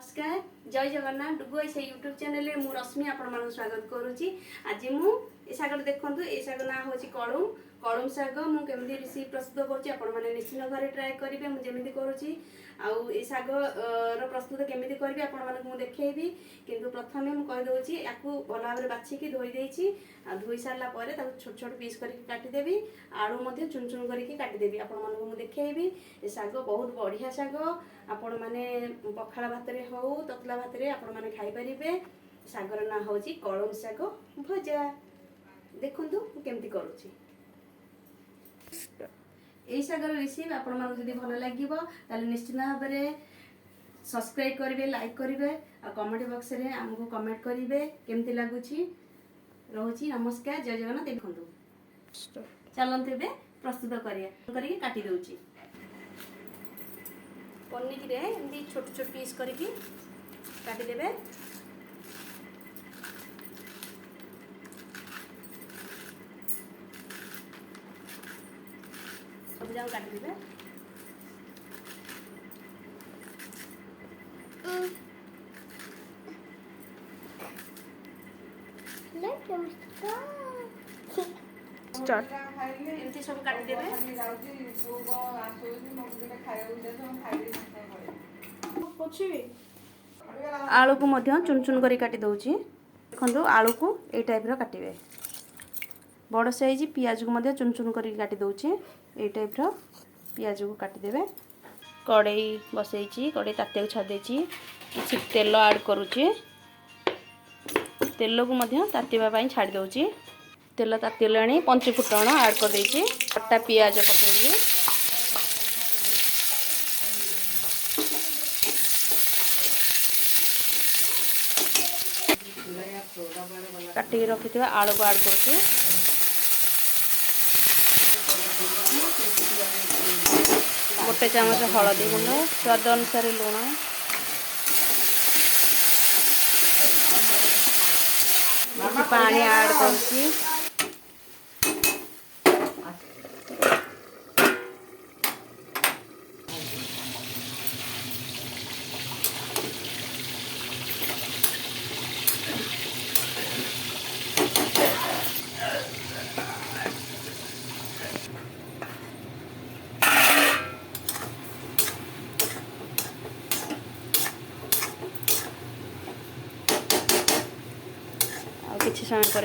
नमस्कार जय जगन्नाथ डुगुआई से यूट्यूब चैनल में मु रश्मि आपण स्वागत करुच्ची। आज मु शाग देखु ये शाग ना हूँ कलम कलम शाग मुझे रेसिपी प्रस्तुत करें निश्चित घरे ट्राए करेंगे मुझे करुच्ची आउ शाग प्रस्तुत केमी करी आपको देखी किंतु प्रथम मुझे कहीदे या भल भाव बाछिकी धोई देती धोई सारापर छोट छोट पीस करके काटिदेवी आलू चुन चुन करके काटिदेवी आपको देखी शाग बहुत बढ़िया शाग आपण मैंने पखाड़ भात हो ततला भात आपण मैंने खाईपारे शागर ना हूँ कलम शाग भजा देखु केमती करुच्ची यही शागर रेसिपी आपण जब भल लगे निश्चित भाव में सब्सक्राइब करेंगे लाइक करेंगे और कमेंट बॉक्स में आमको कमेंट करेंगे केमती लगुच रोची नमस्कार जय जगन्नाथ देखु चलते ए प्रस्तुत करके काटी दूची पनीर एमती छोट छोट पीस करके काटिदेवे सब जाक काटिदेवे एमती सब काटिदेवे आलू को मध्य चुन चुन कर काटी दउची देखो आलू को ए टाइप रो काटिबे बड़ साइज पियाज को मध्य चुन चुन कर काटी दउची ए टाइप रो पियाज को काटी देबे कड़ाई बसैची कड़ाई ताते को छादेची किछि तेल ऐड करूची तेल को मध्य तातीबा पई छाडी दउची तेल तातीलाणी पंच फुटण ऐड कर देची कटा पियाज पकेबी काटिक रखि आलू को ऐड करूँ गोटे चामच हलदी गुंड स्वाद अनुसार लुण पानी ऐड करूँ किसी समय पर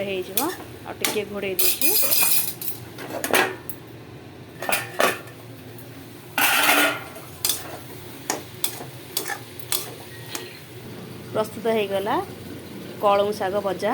टे घोड़े दूसरी प्रस्तुत हो गला कलम शाग भजा।